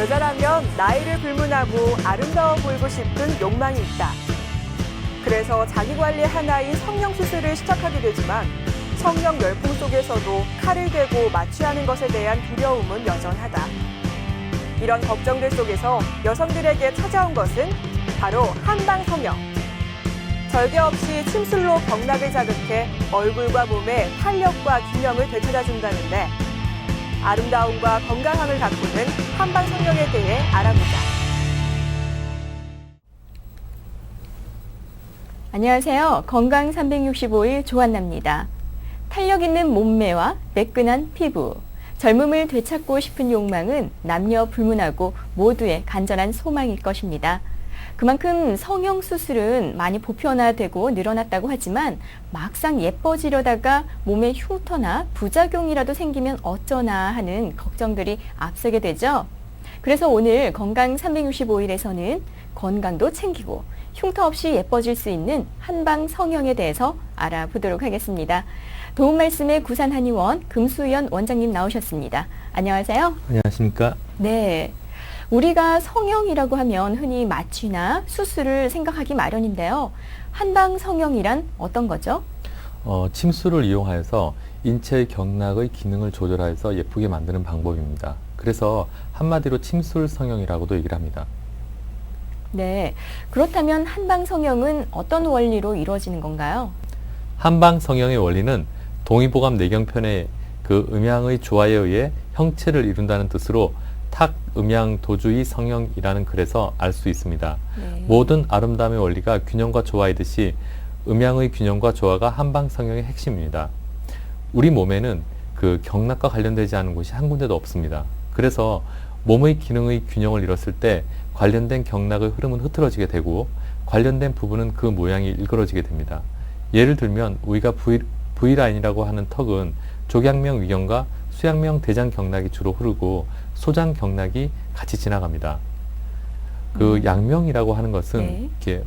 여자라면 나이를 불문하고 아름다워 보이고 싶은 욕망이 있다. 그래서 자기관리 하나인 성형수술을 시작하게 되지만 성형 열풍 속에서도 칼을 대고 마취하는 것에 대한 두려움은 여전하다. 이런 걱정들 속에서 여성들에게 찾아온 것은 바로 한방 성형. 절개 없이 침술로 경락을 자극해 얼굴과 몸의 탄력과 균형을 되찾아준다는데 아름다움과 건강함을 가꾸는 한방 성형에 대해 알아보자. 안녕하세요. 건강 365일 조한나입니다. 탄력 있는 몸매와 매끈한 피부, 젊음을 되찾고 싶은 욕망은 남녀 불문하고 모두의 간절한 소망일 것입니다. 그만큼 성형수술은 많이 보편화되고 늘어났다고 하지만 막상 예뻐지려다가 몸에 흉터나 부작용이라도 생기면 어쩌나 하는 걱정들이 앞서게 되죠. 그래서 오늘 건강 365일에서는 건강도 챙기고 흉터 없이 예뻐질 수 있는 한방 성형에 대해서 알아보도록 하겠습니다. 도움 말씀에 구산한의원 금수연 원장님 나오셨습니다. 안녕하세요. 안녕하십니까? 네. 우리가 성형이라고 하면 흔히 마취나 수술을 생각하기 마련인데요. 한방 성형이란 어떤 거죠? 침술을 이용하여서 인체의 경락의 기능을 조절하여서 예쁘게 만드는 방법입니다. 그래서 한마디로 침술 성형이라고도 얘기를 합니다. 네. 그렇다면 한방 성형은 어떤 원리로 이루어지는 건가요? 한방 성형의 원리는 동의보감 내경편의 그 음양의 조화에 의해 형체를 이룬다는 뜻으로 탁음양도주의 성형이라는 글에서 알 수 있습니다. 네. 모든 아름다움의 원리가 균형과 조화이듯이 음양의 균형과 조화가 한방 성형의 핵심입니다. 우리 몸에는 그 경락과 관련되지 않은 곳이 한 군데도 없습니다. 그래서 몸의 기능의 균형을 잃었을 때 관련된 경락의 흐름은 흐트러지게 되고 관련된 부분은 그 모양이 일그러지게 됩니다. 예를 들면 우리가 V라인이라고 하는 턱은 족양명 위경과 수양명 대장 경락이 주로 흐르고 소장 경락이 같이 지나갑니다. 그 양명이라고 하는 것은 네. 이렇게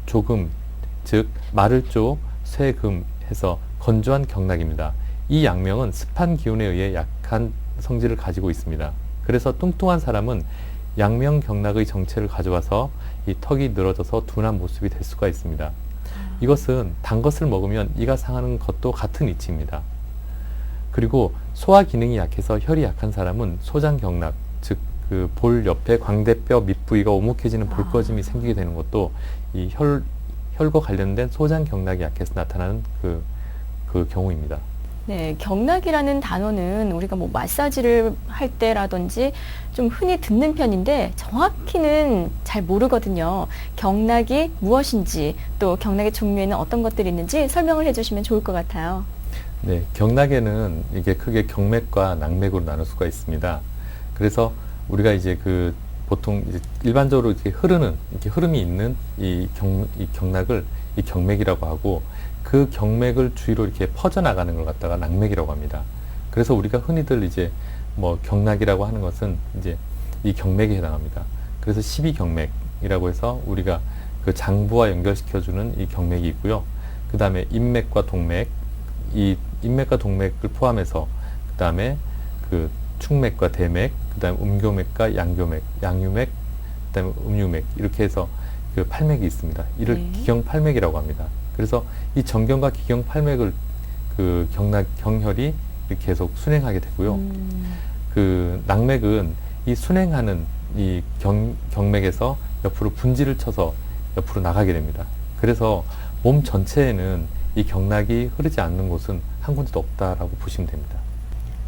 조금, 즉 마를 쪽, 쇠금 해서 건조한 경락입니다. 이 양명은 습한 기운에 의해 약한 성질을 가지고 있습니다. 그래서 뚱뚱한 사람은 양명 경락의 정체를 가져와서 이 턱이 늘어져서 둔한 모습이 될 수가 있습니다. 이것은 단 것을 먹으면 이가 상하는 것도 같은 이치입니다. 그리고 소화 기능이 약해서 혈이 약한 사람은 소장 경락, 즉 그 볼 옆에 광대뼈 밑부위가 오목해지는 볼꺼짐이 생기게 되는 것도 이 혈과 관련된 소장 경락이 약해서 나타나는 그 경우입니다. 네, 경락이라는 단어는 우리가 뭐 마사지를 할 때라든지 좀 흔히 듣는 편인데 정확히는 잘 모르거든요. 경락이 무엇인지 또 경락의 종류에는 어떤 것들이 있는지 설명을 해주시면 좋을 것 같아요. 네, 경락에는 이게 크게 경맥과 낙맥으로 나눌 수가 있습니다. 그래서 우리가 이제 보통 이제 일반적으로 이렇게 흐름이 있는 이 경락을 이 경맥이라고 하고 그 경맥을 주위로 이렇게 퍼져나가는 걸 갖다가 낙맥이라고 합니다. 그래서 우리가 흔히들 이제 뭐 경락이라고 하는 것은 이제 이 경맥에 해당합니다. 그래서 12경맥이라고 해서 우리가 그 장부와 연결시켜주는 이 경맥이 있고요. 그 다음에 인맥과 동맥, 이 인맥과 동맥을 포함해서 그 다음에 그 충맥과 대맥, 그 다음에 음교맥과 양교맥, 양유맥, 그 다음에 음유맥 이렇게 해서 그 팔맥이 있습니다. 이를 네. 기경팔맥이라고 합니다. 그래서 이 정경과 기경팔맥을 그 경혈이 이렇게 계속 순행하게 되고요. 그 낙맥은 이 순행하는 이 경맥에서 옆으로 분지를 쳐서 옆으로 나가게 됩니다. 그래서 몸 전체에는 이 경락이 흐르지 않는 곳은 한 군데도 없다라고 보시면 됩니다.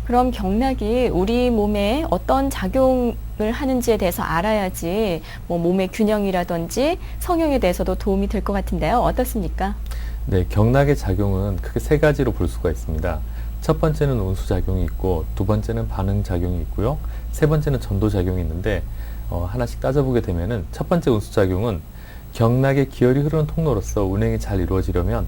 그럼 경락이 우리 몸에 어떤 작용을 하는지에 대해서 알아야지 뭐 몸의 균형이라든지 성형에 대해서도 도움이 될 것 같은데요. 어떻습니까? 네, 경락의 작용은 크게 세 가지로 볼 수가 있습니다. 첫 번째는 운수작용이 있고 두 번째는 반응작용이 있고요. 세 번째는 전도작용이 있는데 하나씩 따져보게 되면은 첫 번째 운수작용은 경락의 기혈이 흐르는 통로로서 운행이 잘 이루어지면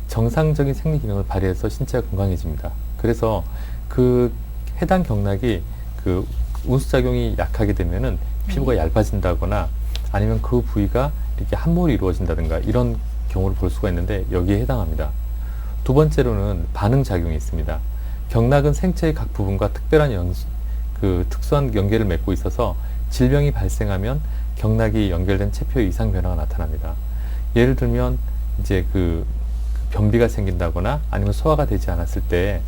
정상적인 생리 기능을 발휘해서 신체가 건강해집니다. 그래서 그 해당 경락이 그 운수작용이 약하게 되면은 피부가 얇아진다거나 아니면 그 부위가 이렇게 함몰이 이루어진다든가 이런 경우를 볼 수가 있는데 여기에 해당합니다. 두 번째로는 반응작용이 있습니다. 경락은 생체의 각 부분과 특별한 그 특수한 연계를 맺고 있어서 질병이 발생하면 경락이 연결된 체표의 이상 변화가 나타납니다. 예를 들면 이제 그 변비가 생긴다거나 아니면 소화가 되지 않았을 때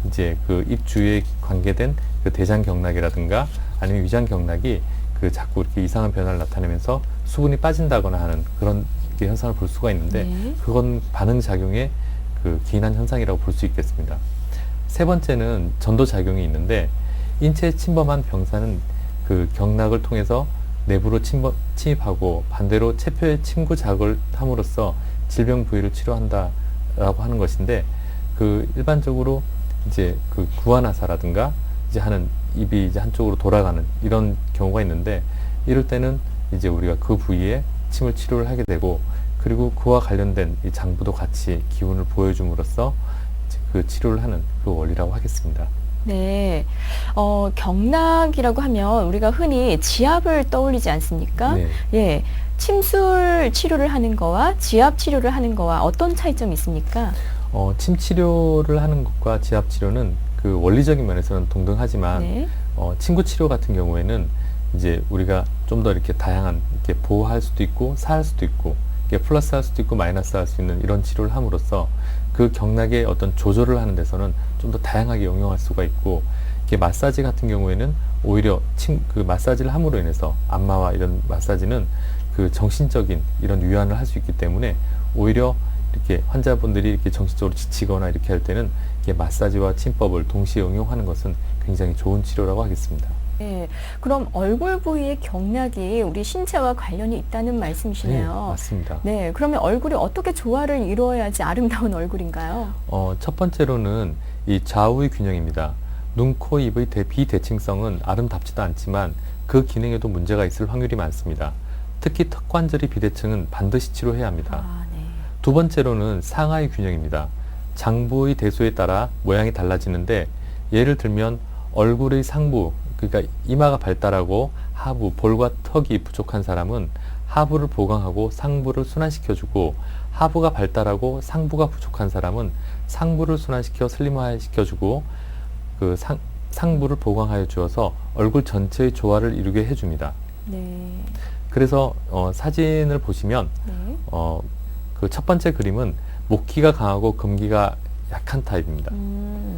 이제 그 입 주위에 관계된 그 대장 경락이라든가 아니면 위장 경락이 그 자꾸 이렇게 이상한 변화를 나타내면서 수분이 빠진다거나 하는 그런 현상을 볼 수가 있는데 네. 그건 반응작용의 그 기인한 현상이라고 볼 수 있겠습니다. 세 번째는 전도작용이 있는데 인체에 침범한 병사는 그 경락을 통해서 내부로 침입하고 반대로 체표에 침구 자극을 함으로써 질병 부위를 치료한다라고 하는 것인데 그 일반적으로 이제 그 구안화사라든가 이제 하는 입이 이제 한쪽으로 돌아가는 이런 경우가 있는데 이럴 때는 이제 우리가 그 부위에 침을 치료를 하게 되고 그리고 그와 관련된 이 장부도 같이 기운을 보여줌으로써 그 치료를 하는 그 원리라고 하겠습니다. 네. 경락이라고 하면 우리가 흔히 지압을 떠올리지 않습니까? 네. 예. 침술 치료를 하는 거와 지압 치료를 하는 거와 어떤 차이점이 있습니까? 침 치료를 하는 것과 지압 치료는 그 원리적인 면에서는 동등하지만 네. 침구 치료 같은 경우에는 이제 우리가 좀 더 이렇게 다양한 이렇게 보호할 수도 있고 사할 수도 있고 이렇게 플러스 할 수도 있고 마이너스 할 수 있는 이런 치료를 함으로써 그 경락의 어떤 조절을 하는 데서는 좀 더 다양하게 응용할 수가 있고 이렇게 마사지 같은 경우에는 오히려 그 마사지를 함으로 인해서 안마와 이런 마사지는 그 정신적인 이런 위안을 할 수 있기 때문에 오히려 이렇게 환자분들이 이렇게 정신적으로 지치거나 이렇게 할 때는 이렇게 마사지와 침법을 동시에 응용하는 것은 굉장히 좋은 치료라고 하겠습니다. 네. 그럼 얼굴 부위의 경락이 우리 신체와 관련이 있다는 네, 말씀이시네요. 맞습니다. 네. 그러면 얼굴이 어떻게 조화를 이루어야지 아름다운 얼굴인가요? 첫 번째로는 이 좌우의 균형입니다. 눈, 코, 입의 비대칭성은 아름답지도 않지만 그 기능에도 문제가 있을 확률이 많습니다. 특히 턱 관절의 비대칭은 반드시 치료해야 합니다. 아, 네. 두 번째로는 상하의 균형입니다. 장부의 대소에 따라 모양이 달라지는데 예를 들면 얼굴의 상부, 그러니까 이마가 발달하고 하부, 볼과 턱이 부족한 사람은 하부를 보강하고 상부를 순환시켜주고 하부가 발달하고 상부가 부족한 사람은 상부를 순환시켜 슬림화시켜주고 그 상부를 보강하여 주어서 얼굴 전체의 조화를 이루게 해줍니다. 네. 그래서 사진을 보시면 네. 그 첫 번째 그림은 목기가 강하고 금기가 약한 타입입니다.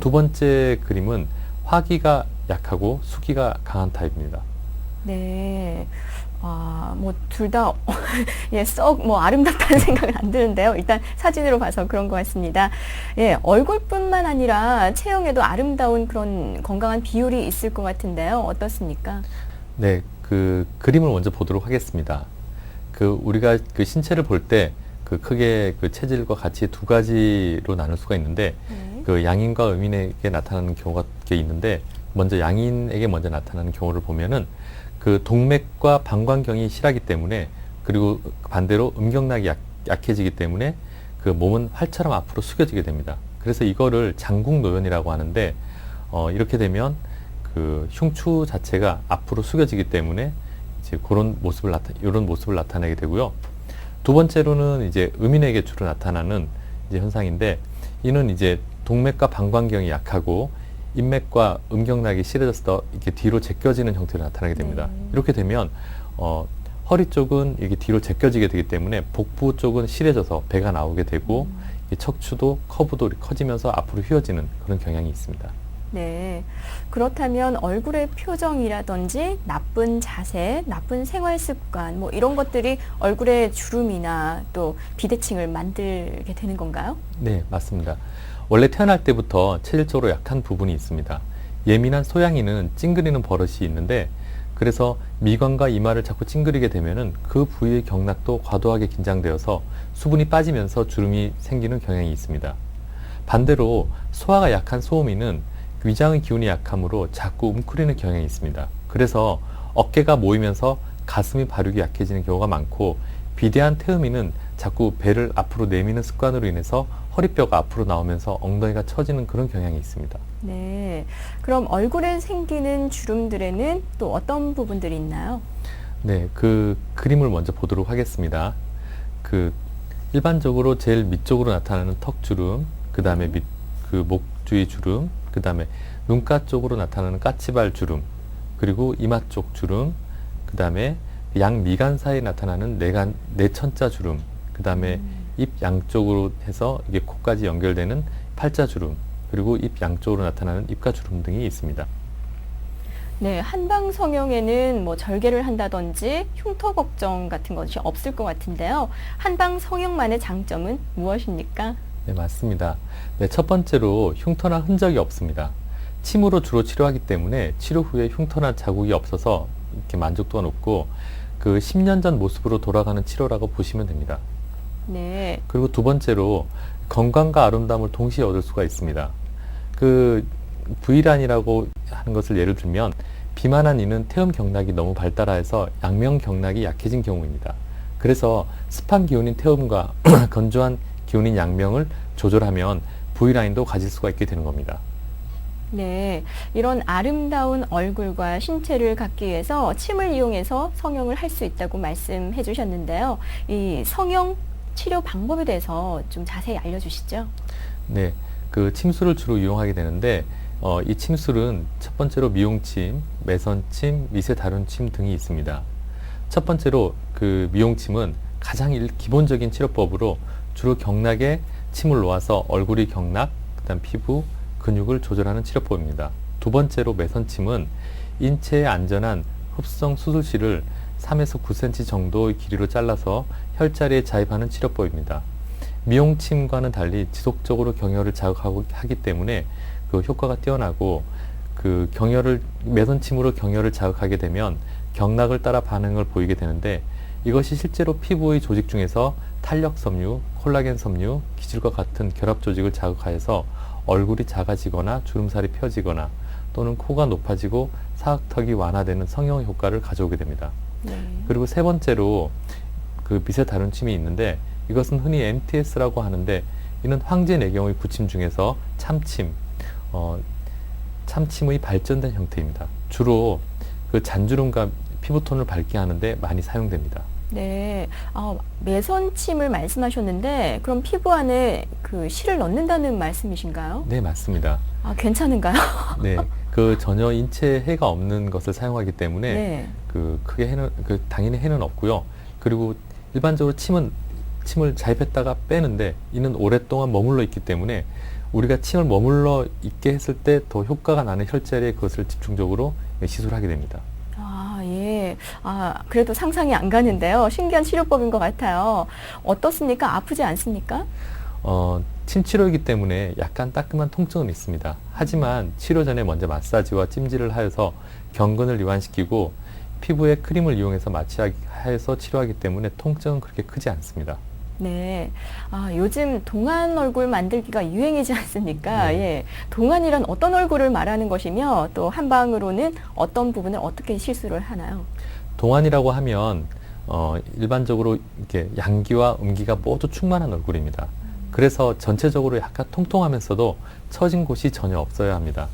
두 번째 그림은 화기가 약하고 수기가 강한 타입입니다. 네. 뭐, 둘 다, 예, 아름답다는 생각은 안 드는데요. 일단 사진으로 봐서 그런 것 같습니다. 예, 얼굴뿐만 아니라 체형에도 아름다운 그런 건강한 비율이 있을 것 같은데요. 어떻습니까? 네, 그 그림을 먼저 보도록 하겠습니다. 그 우리가 그 신체를 볼 때 그 크게 그 체질과 같이 두 가지로 나눌 수가 있는데 네. 그 양인과 음인에게 나타나는 경우가 꽤 있는데 먼저 양인에게 먼저 나타나는 경우를 보면은 그 동맥과 방광경이 실하기 때문에 그리고 반대로 음경락이 약해지기 때문에 그 몸은 활처럼 앞으로 숙여지게 됩니다. 그래서 이거를 장국노연이라고 하는데 이렇게 되면 그 흉추 자체가 앞으로 숙여지기 때문에 이제 이런 모습을 나타내게 되고요. 두 번째로는 이제 음인에게 주로 나타나는 이제 현상인데 이는 이제 동맥과 방광경이 약하고 인맥과 음경락이 실해져서 이렇게 뒤로 제껴지는 형태로 나타나게 됩니다. 네. 이렇게 되면 허리 쪽은 이게 뒤로 제껴지게 되기 때문에 복부 쪽은 실해져서 배가 나오게 되고 이 척추도 커브도 커지면서 앞으로 휘어지는 그런 경향이 있습니다. 네. 그렇다면 얼굴의 표정이라든지 나쁜 자세, 나쁜 생활 습관, 뭐 이런 것들이 얼굴의 주름이나 또 비대칭을 만들게 되는 건가요? 네, 맞습니다. 원래 태어날 때부터 체질적으로 약한 부분이 있습니다. 예민한 소양이는 찡그리는 버릇이 있는데 그래서 미간과 이마를 자꾸 찡그리게 되면은 그 부위의 경락도 과도하게 긴장되어서 수분이 빠지면서 주름이 생기는 경향이 있습니다. 반대로 소화가 약한 소음이는 위장의 기운이 약하므로 자꾸 웅크리는 경향이 있습니다. 그래서 어깨가 모이면서 가슴이 발육이 약해지는 경우가 많고 비대한 태음인은 자꾸 배를 앞으로 내미는 습관으로 인해서 허리뼈가 앞으로 나오면서 엉덩이가 처지는 그런 경향이 있습니다. 네. 그럼 얼굴에 생기는 주름들에는 또 어떤 부분들이 있나요? 네, 그 그림을 먼저 보도록 하겠습니다. 그 일반적으로 제일 밑쪽으로 나타나는 턱주름, 그 다음에 그 목 주위 주름, 그 다음에 눈가 쪽으로 나타나는 까치발 주름, 그리고 이마 쪽 주름, 그 다음에 양 미간 사이에 나타나는 내천자 주름, 그 다음에 입 양쪽으로 해서 이게 코까지 연결되는 팔자 주름, 그리고 입 양쪽으로 나타나는 입가 주름 등이 있습니다. 네, 한방 성형에는 뭐 절개를 한다든지 흉터 걱정 같은 것이 없을 것 같은데요. 한방 성형만의 장점은 무엇입니까? 네, 맞습니다. 네, 첫 번째로 흉터나 흔적이 없습니다. 침으로 주로 치료하기 때문에 치료 후에 흉터나 자국이 없어서 이렇게 만족도가 높고 그 10년 전 모습으로 돌아가는 치료라고 보시면 됩니다. 네. 그리고 두 번째로 건강과 아름다움을 동시에 얻을 수가 있습니다. 그 V란이라고 하는 것을 예를 들면 비만한 이는 태음 경락이 너무 발달해서 양면 경락이 약해진 경우입니다. 그래서 습한 기운인 태음과 건조한 기운인 양명을 조절하면 V라인도 가질 수가 있게 되는 겁니다. 네, 이런 아름다운 얼굴과 신체를 갖기 위해서 침을 이용해서 성형을 할 수 있다고 말씀해 주셨는데요. 이 성형 치료 방법에 대해서 좀 자세히 알려주시죠. 네, 그 침술을 주로 이용하게 되는데 이 침술은 첫 번째로 미용침, 매선침, 미세 다룬침 등이 있습니다. 첫 번째로 그 미용침은 가장 기본적인 치료법으로 주로 경락에 침을 놓아서 얼굴의 경락, 그다음 피부, 근육을 조절하는 치료법입니다. 두 번째로 매선침은 인체에 안전한 흡성 수술실을 3에서 9cm 정도의 길이로 잘라서 혈자리에 자입하는 치료법입니다. 미용침과는 달리 지속적으로 경혈을 자극하기 때문에 그 효과가 뛰어나고 그 매선침으로 경혈을 자극하게 되면 경락을 따라 반응을 보이게 되는데 이것이 실제로 피부의 조직 중에서 탄력 섬유, 콜라겐 섬유, 기질과 같은 결합 조직을 자극하여서 얼굴이 작아지거나 주름살이 펴지거나 또는 코가 높아지고 사각턱이 완화되는 성형 효과를 가져오게 됩니다. 네. 그리고 세 번째로 그 미세 다룬침이 있는데 이것은 흔히 MTS라고 하는데 이는 황제 내경의 부침 중에서 참침의 발전된 형태입니다. 주로 그 잔주름과 피부톤을 밝게 하는데 많이 사용됩니다. 네, 매선침을 말씀하셨는데 그럼 피부 안에 그 실을 넣는다는 말씀이신가요? 네, 맞습니다. 괜찮은가요? 네, 그 전혀 인체에 해가 없는 것을 사용하기 때문에 네. 그 크게 당연히 해는 없고요. 그리고 일반적으로 침을 자입했다가 빼는데 이는 오랫동안 머물러 있기 때문에 우리가 침을 머물러 있게 했을 때 더 효과가 나는 혈자리에 그것을 집중적으로 시술하게 됩니다. 예. 그래도 상상이 안 가는데요. 신기한 치료법인 것 같아요. 어떻습니까? 아프지 않습니까? 침 치료이기 때문에 약간 따끔한 통증은 있습니다. 하지만 치료 전에 먼저 마사지와 찜질을 하여서 경근을 이완시키고 피부에 크림을 이용해서 마취해서 치료하기 때문에 통증은 그렇게 크지 않습니다. 네. 요즘 동안 얼굴 만들기가 유행이지 않습니까? 네. 예. 동안이란 어떤 얼굴을 말하는 것이며 또 한방으로는 어떤 부분을 어떻게 시술을 하나요? 동안이라고 하면 일반적으로 이렇게 양기와 음기가 모두 충만한 얼굴입니다. 그래서 전체적으로 약간 통통하면서도 처진 곳이 전혀 없어야 합니다.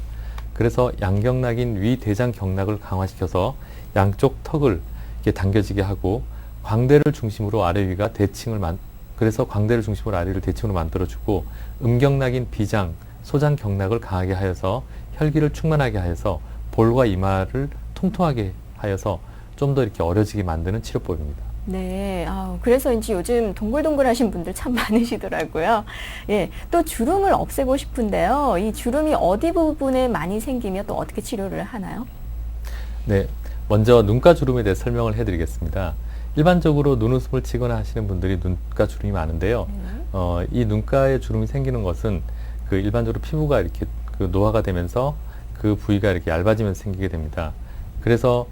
그래서 양경락인 위대장 경락을 강화시켜서 양쪽 턱을 이렇게 당겨지게 하고 광대를 중심으로 아래 위가 그래서 광대를 중심으로 아래를 대칭으로 만들어주고 음경락인 비장, 소장 경락을 강하게 하여서 혈기를 충만하게 하여서 볼과 이마를 통통하게 하여서 좀 더 이렇게 어려지게 만드는 치료법입니다. 네. 그래서인지 요즘 동글동글하신 분들 참 많으시더라고요. 예. 또 주름을 없애고 싶은데요. 이 주름이 어디 부분에 많이 생기며 또 어떻게 치료를 하나요? 네. 먼저 눈가 주름에 대해 설명을 해드리겠습니다. 일반적으로 눈웃음을 치거나 하시는 분들이 눈가 주름이 많은데요. 이 눈가에 주름이 생기는 것은 그 일반적으로 피부가 이렇게 그 노화가 되면서 그 부위가 이렇게 얇아지면서 생기게 됩니다. 그래서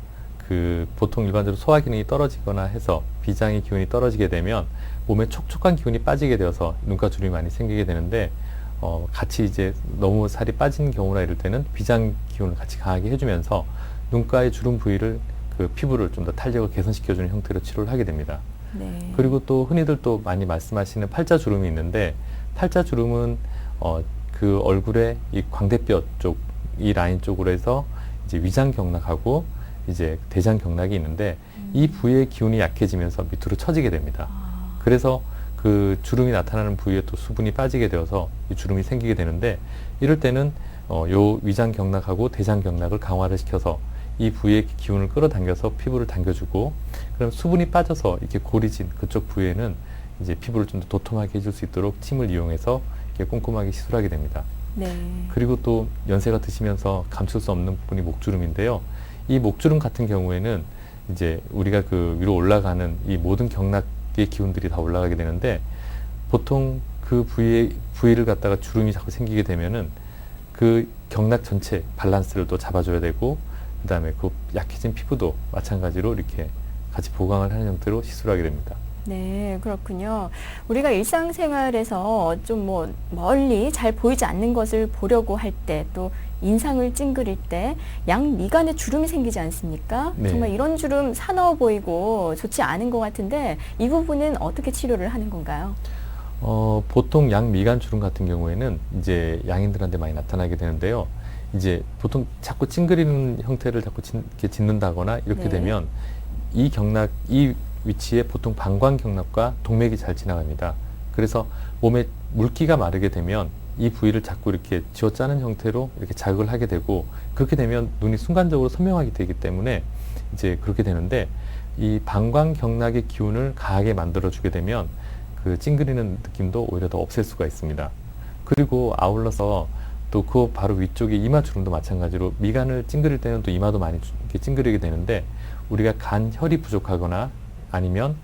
그 보통 일반적으로 소화 기능이 떨어지거나 해서 비장의 기운이 떨어지게 되면 몸에 촉촉한 기운이 빠지게 되어서 눈가 주름이 많이 생기게 되는데 같이 이제 너무 살이 빠진 경우나 이럴 때는 비장 기운을 같이 강하게 해주면서 눈가의 주름 부위를 그 피부를 좀 더 탄력을 개선시켜주는 형태로 치료를 하게 됩니다. 네. 그리고 또 흔히들 또 많이 말씀하시는 팔자주름이 있는데 팔자주름은 그 얼굴의 이 광대뼈 쪽, 이 라인 쪽으로 해서 이제 위장경락하고 이제 대장경락이 있는데 이 부위의 기운이 약해지면서 밑으로 처지게 됩니다. 그래서 그 주름이 나타나는 부위에 또 수분이 빠지게 되어서 이 주름이 생기게 되는데 이럴 때는 요 위장경락하고 대장경락을 강화를 시켜서 이 부위의 기운을 끌어당겨서 피부를 당겨주고, 그럼 수분이 빠져서 이렇게 고리진 그쪽 부위에는 이제 피부를 좀 더 도톰하게 해줄 수 있도록 침을 이용해서 이렇게 꼼꼼하게 시술하게 됩니다. 네. 그리고 또 연세가 드시면서 감출 수 없는 부분이 목주름인데요. 이 목주름 같은 경우에는 이제 우리가 그 위로 올라가는 이 모든 경락의 기운들이 다 올라가게 되는데, 보통 그 부위를 갖다가 주름이 자꾸 생기게 되면은 그 경락 전체 밸런스를 또 잡아줘야 되고, 그 다음에 그 약해진 피부도 마찬가지로 이렇게 같이 보강을 하는 형태로 시술하게 됩니다. 네, 그렇군요. 우리가 일상생활에서 좀 뭐 멀리 잘 보이지 않는 것을 보려고 할 때, 또 인상을 찡그릴 때 양미간에 주름이 생기지 않습니까? 네. 정말 이런 주름 사나워 보이고 좋지 않은 것 같은데, 이 부분은 어떻게 치료를 하는 건가요? 보통 양미간 주름 같은 경우에는 이제 양인들한테 많이 나타나게 되는데요. 이제 보통 자꾸 찡그리는 형태를 자꾸 이렇게 짓는다거나 이렇게 네. 되면 이 위치에 보통 방광경락과 동맥이 잘 지나갑니다. 그래서 몸에 물기가 마르게 되면 이 부위를 자꾸 이렇게 쥐어짜는 형태로 이렇게 자극을 하게 되고, 그렇게 되면 눈이 순간적으로 선명하게 되기 때문에 이제 그렇게 되는데, 이 방광경락의 기운을 강하게 만들어주게 되면 그 찡그리는 느낌도 오히려 더 없앨 수가 있습니다. 그리고 아울러서 또 그 바로 위쪽에 이마 주름도 마찬가지로 미간을 찡그릴 때는 또 이마도 많이 이렇게 찡그리게 되는데, 우리가 간 혈이 부족하거나 아니면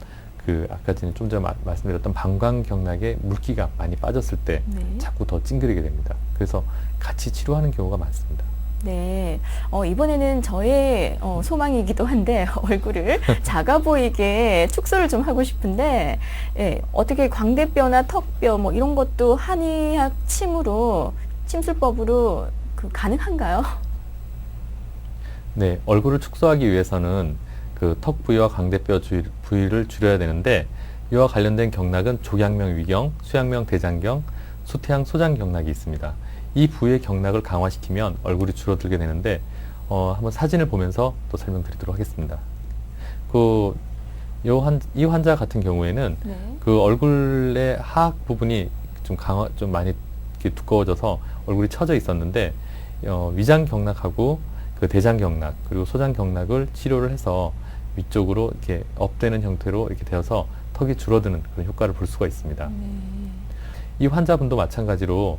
그 아까 전에 좀 전에 말씀드렸던 방광경락에 물기가 많이 빠졌을 때 네. 자꾸 더 찡그리게 됩니다. 그래서 같이 치료하는 경우가 많습니다. 네, 이번에는 저의 소망이기도 한데 얼굴을 작아 보이게 축소를 좀 하고 싶은데, 예, 어떻게 광대뼈나 턱뼈 뭐 이런 것도 한의학 침술법으로 가능한가요? 네, 얼굴을 축소하기 위해서는 그 턱 부위와 광대뼈 부위를 줄여야 되는데, 이와 관련된 경락은 족양명 위경, 수양명 대장경, 수태양 소장 경락이 있습니다. 이 부위의 경락을 강화시키면 얼굴이 줄어들게 되는데, 한번 사진을 보면서 또 설명드리도록 하겠습니다. 이 환자 같은 경우에는 네. 그 얼굴의 하악 부분이 좀 많이 이렇게 두꺼워져서 얼굴이 처져 있었는데, 위장 경락하고 그 대장 경락 그리고 소장 경락을 치료를 해서 위쪽으로 이렇게 업되는 형태로 이렇게 되어서 턱이 줄어드는 그런 효과를 볼 수가 있습니다. 이 환자분도 마찬가지로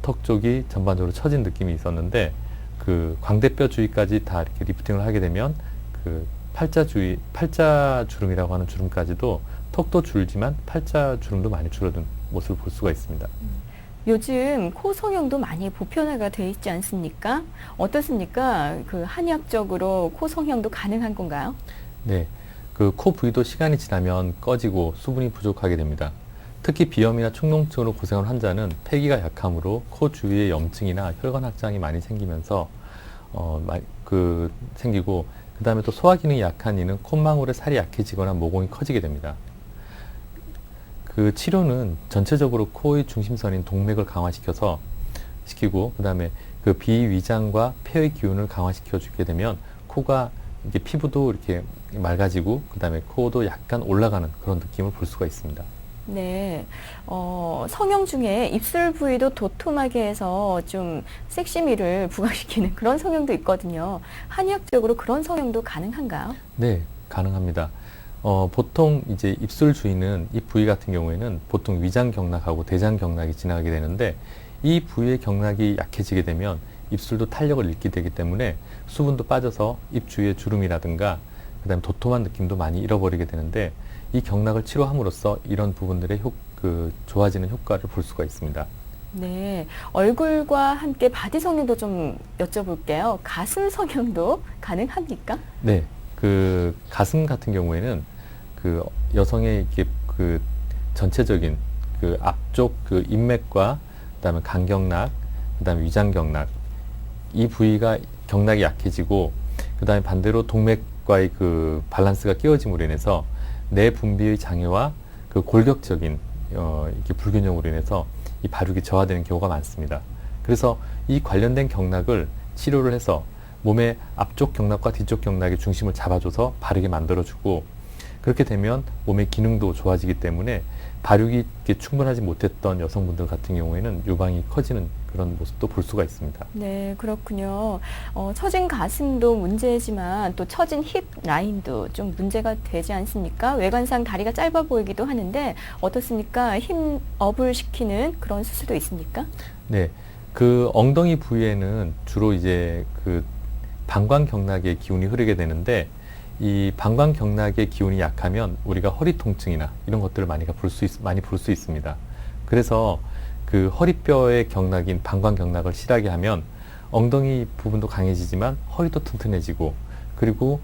턱 쪽이 전반적으로 처진 느낌이 있었는데, 그 광대뼈 주위까지 다 이렇게 리프팅을 하게 되면 그 팔자 주름이라고 하는 주름까지도 턱도 줄지만 팔자 주름도 많이 줄어든 모습을 볼 수가 있습니다. 요즘 코 성형도 많이 보편화가 돼 있지 않습니까? 어떻습니까? 그 한의학적으로 코 성형도 가능한 건가요? 네, 그 코 부위도 시간이 지나면 꺼지고 수분이 부족하게 됩니다. 특히 비염이나 축농증으로 고생한 환자는 폐기가 약하므로 코 주위에 염증이나 혈관 확장이 많이 생기면서 생기고, 그 다음에 또 소화 기능이 약한 이는 콧망울에 살이 약해지거나 모공이 커지게 됩니다. 그 치료는 전체적으로 코의 중심선인 동맥을 강화시키고, 그 다음에 그 비위장과 폐의 기운을 강화시켜 주게 되면 코가 이게 피부도 이렇게 맑아지고, 그 다음에 코도 약간 올라가는 그런 느낌을 볼 수가 있습니다. 네, 성형 중에 입술 부위도 도톰하게 해서 좀 섹시미를 부각시키는 그런 성형도 있거든요. 한의학적으로 그런 성형도 가능한가요? 네, 가능합니다. 보통 이제 입술 주위는, 이 부위 같은 경우에는 보통 위장 경락하고 대장 경락이 지나가게 되는데, 이 부위의 경락이 약해지게 되면 입술도 탄력을 잃게 되기 때문에 수분도 빠져서 입 주위의 주름이라든가 그다음에 도톰한 느낌도 많이 잃어버리게 되는데, 이 경락을 치료함으로써 이런 부분들의 좋아지는 효과를 볼 수가 있습니다. 네, 얼굴과 함께 바디 성형도 좀 여쭤볼게요. 가슴 성형도 가능합니까? 네, 그 가슴 같은 경우에는 그 여성의 이렇게 그 전체적인 그 앞쪽 그 인맥과 그다음에 간경락, 그다음에 위장경락, 이 부위가 경락이 약해지고, 그다음에 반대로 동맥과의 그 밸런스가 깨어짐으로 인해서 내 분비의 장애와 그 골격적인 이렇게 불균형으로 인해서 이 발육이 저하되는 경우가 많습니다. 그래서 이 관련된 경락을 치료를 해서 몸의 앞쪽 경락과 뒤쪽 경락의 중심을 잡아줘서 바르게 만들어주고, 그렇게 되면 몸의 기능도 좋아지기 때문에 발육이 이렇게 충분하지 못했던 여성분들 같은 경우에는 유방이 커지는 그런 모습도 볼 수가 있습니다. 네, 그렇군요. 처진 가슴도 문제지만 또 처진 힙 라인도 좀 문제가 되지 않습니까? 외관상 다리가 짧아 보이기도 하는데 어떻습니까? 힙업을 시키는 그런 수술도 있습니까? 네, 그 엉덩이 부위에는 주로 이제 그 방광경락의 기운이 흐르게 되는데 이 방광경락의 기운이 약하면 우리가 허리 통증이나 이런 것들을 많이 볼 수 있습니다. 그래서 그 허리뼈의 경락인 방광경락을 실하게 하면 엉덩이 부분도 강해지지만 허리도 튼튼해지고 그리고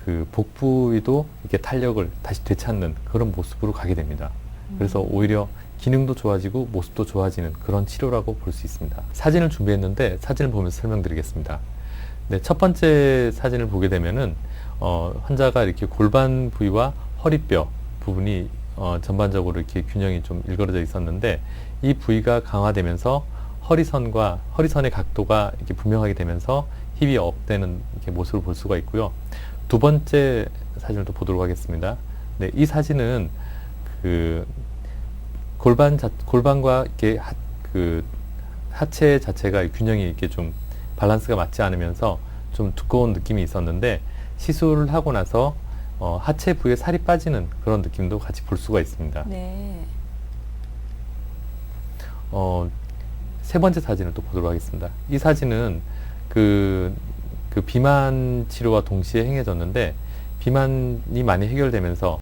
그 복부에도 이렇게 탄력을 다시 되찾는 그런 모습으로 가게 됩니다. 그래서 오히려 기능도 좋아지고 모습도 좋아지는 그런 치료라고 볼 수 있습니다. 사진을 준비했는데 사진을 보면서 설명드리겠습니다. 네, 첫 번째 사진을 보게 되면은 환자가 이렇게 골반 부위와 허리뼈 부분이 전반적으로 이렇게 균형이 좀 일그러져 있었는데 이 부위가 강화되면서 허리선의 각도가 이렇게 분명하게 되면서 힙이 업되는 이렇게 모습을 볼 수가 있고요. 두 번째 사진을 또 보도록 하겠습니다. 네, 이 사진은 그 골반과 이렇게 그 하체 자체가 균형이 이렇게 좀 밸런스가 맞지 않으면서 좀 두꺼운 느낌이 있었는데 시술을 하고 나서 하체 부위에 살이 빠지는 그런 느낌도 같이 볼 수가 있습니다. 네. 세 번째 사진을 또 보도록 하겠습니다. 이 사진은 그 비만 치료와 동시에 행해졌는데 비만이 많이 해결되면서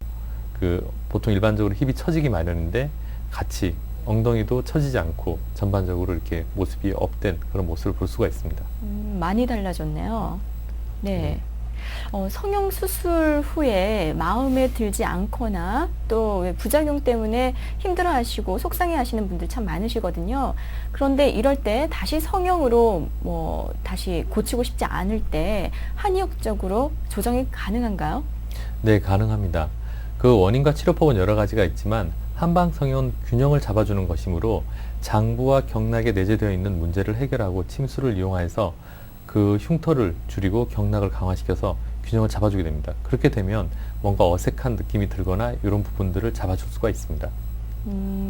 보통 일반적으로 힙이 처지기 마련인데 같이 엉덩이도 처지지 않고 전반적으로 이렇게 모습이 업된 그런 모습을 볼 수가 있습니다. 많이 달라졌네요. 네. 성형 수술 후에 마음에 들지 않거나 또 부작용 때문에 힘들어하시고 속상해하시는 분들 참 많으시거든요. 그런데 이럴 때 다시 성형으로 다시 고치고 싶지 않을 때 한의학적으로 조정이 가능한가요? 네, 가능합니다. 그 원인과 치료법은 여러 가지가 있지만 한방성형은 균형을 잡아주는 것이므로 장부와 경락에 내재되어 있는 문제를 해결하고 침수를 이용해서 그 흉터를 줄이고 경락을 강화시켜서 균형을 잡아주게 됩니다. 그렇게 되면 뭔가 어색한 느낌이 들거나 이런 부분들을 잡아줄 수가 있습니다.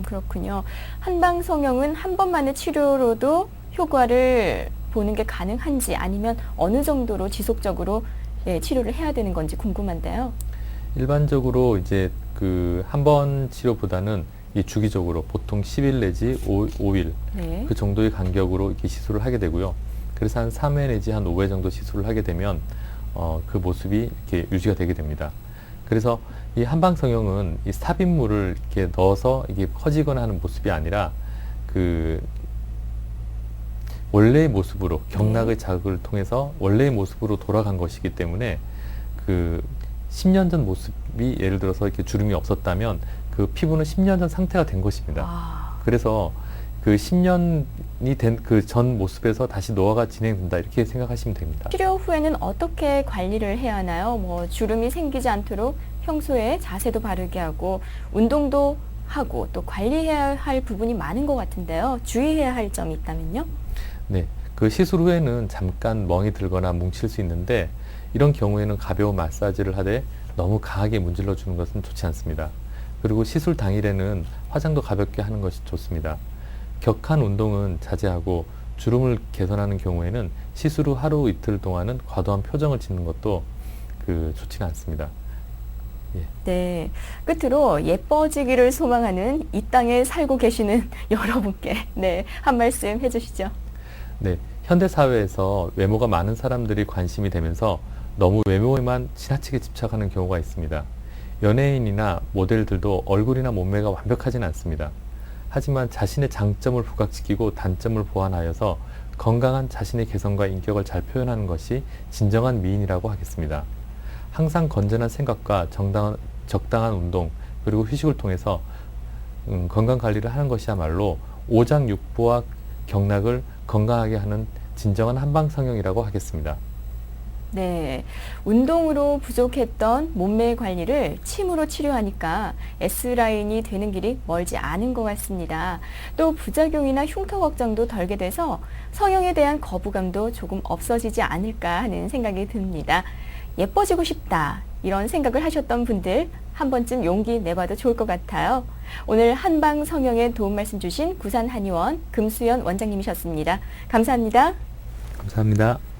그렇군요. 한방 성형은 한 번만의 치료로도 효과를 보는 게 가능한지 아니면 어느 정도로 지속적으로 치료를 해야 되는 건지 궁금한데요. 일반적으로 이제 그 한 번 치료보다는 이 주기적으로 보통 10일 내지 5일 네. 그 정도의 간격으로 이렇게 시술을 하게 되고요. 그래서 한 3회 내지 한 5회 정도 시술을 하게 되면 그 모습이 이렇게 유지가 되게 됩니다. 그래서 이 한방 성형은 이 삽입물을 이렇게 넣어서 이게 커지거나 하는 모습이 아니라 그 원래의 모습으로 경락의 자극을 통해서 원래의 모습으로 돌아간 것이기 때문에 그 10년 전 모습이 예를 들어서 이렇게 주름이 없었다면 그 피부는 10년 전 상태가 된 것입니다. 그래서 그 10년이 된 그 전 모습에서 다시 노화가 진행된다 이렇게 생각하시면 됩니다. 치료 후에는 어떻게 관리를 해야 하나요? 주름이 생기지 않도록 평소에 자세도 바르게 하고 운동도 하고 또 관리해야 할 부분이 많은 것 같은데요. 주의해야 할 점이 있다면요? 네, 그 시술 후에는 잠깐 멍이 들거나 뭉칠 수 있는데 이런 경우에는 가벼운 마사지를 하되 너무 강하게 문질러 주는 것은 좋지 않습니다. 그리고 시술 당일에는 화장도 가볍게 하는 것이 좋습니다. 격한 운동은 자제하고 주름을 개선하는 경우에는 시술 후 하루 이틀 동안은 과도한 표정을 짓는 것도 좋지는 않습니다. 예. 네, 끝으로 예뻐지기를 소망하는 이 땅에 살고 계시는 여러분께 한 말씀 해주시죠. 네, 현대 사회에서 외모가 많은 사람들이 관심이 되면서 너무 외모에만 지나치게 집착하는 경우가 있습니다. 연예인이나 모델들도 얼굴이나 몸매가 완벽하진 않습니다. 하지만 자신의 장점을 부각시키고 단점을 보완하여서 건강한 자신의 개성과 인격을 잘 표현하는 것이 진정한 미인이라고 하겠습니다. 항상 건전한 생각과 적당한 운동 그리고 휴식을 통해서 건강관리를 하는 것이야말로 오장육부와 경락을 건강하게 하는 진정한 한방성형이라고 하겠습니다. 네, 운동으로 부족했던 몸매 관리를 침으로 치료하니까 S라인이 되는 길이 멀지 않은 것 같습니다. 또 부작용이나 흉터 걱정도 덜게 돼서 성형에 대한 거부감도 조금 없어지지 않을까 하는 생각이 듭니다. 예뻐지고 싶다, 이런 생각을 하셨던 분들 한 번쯤 용기 내봐도 좋을 것 같아요. 오늘 한방 성형에 도움 말씀 주신 구산한의원 금수연 원장님이셨습니다. 감사합니다. 감사합니다.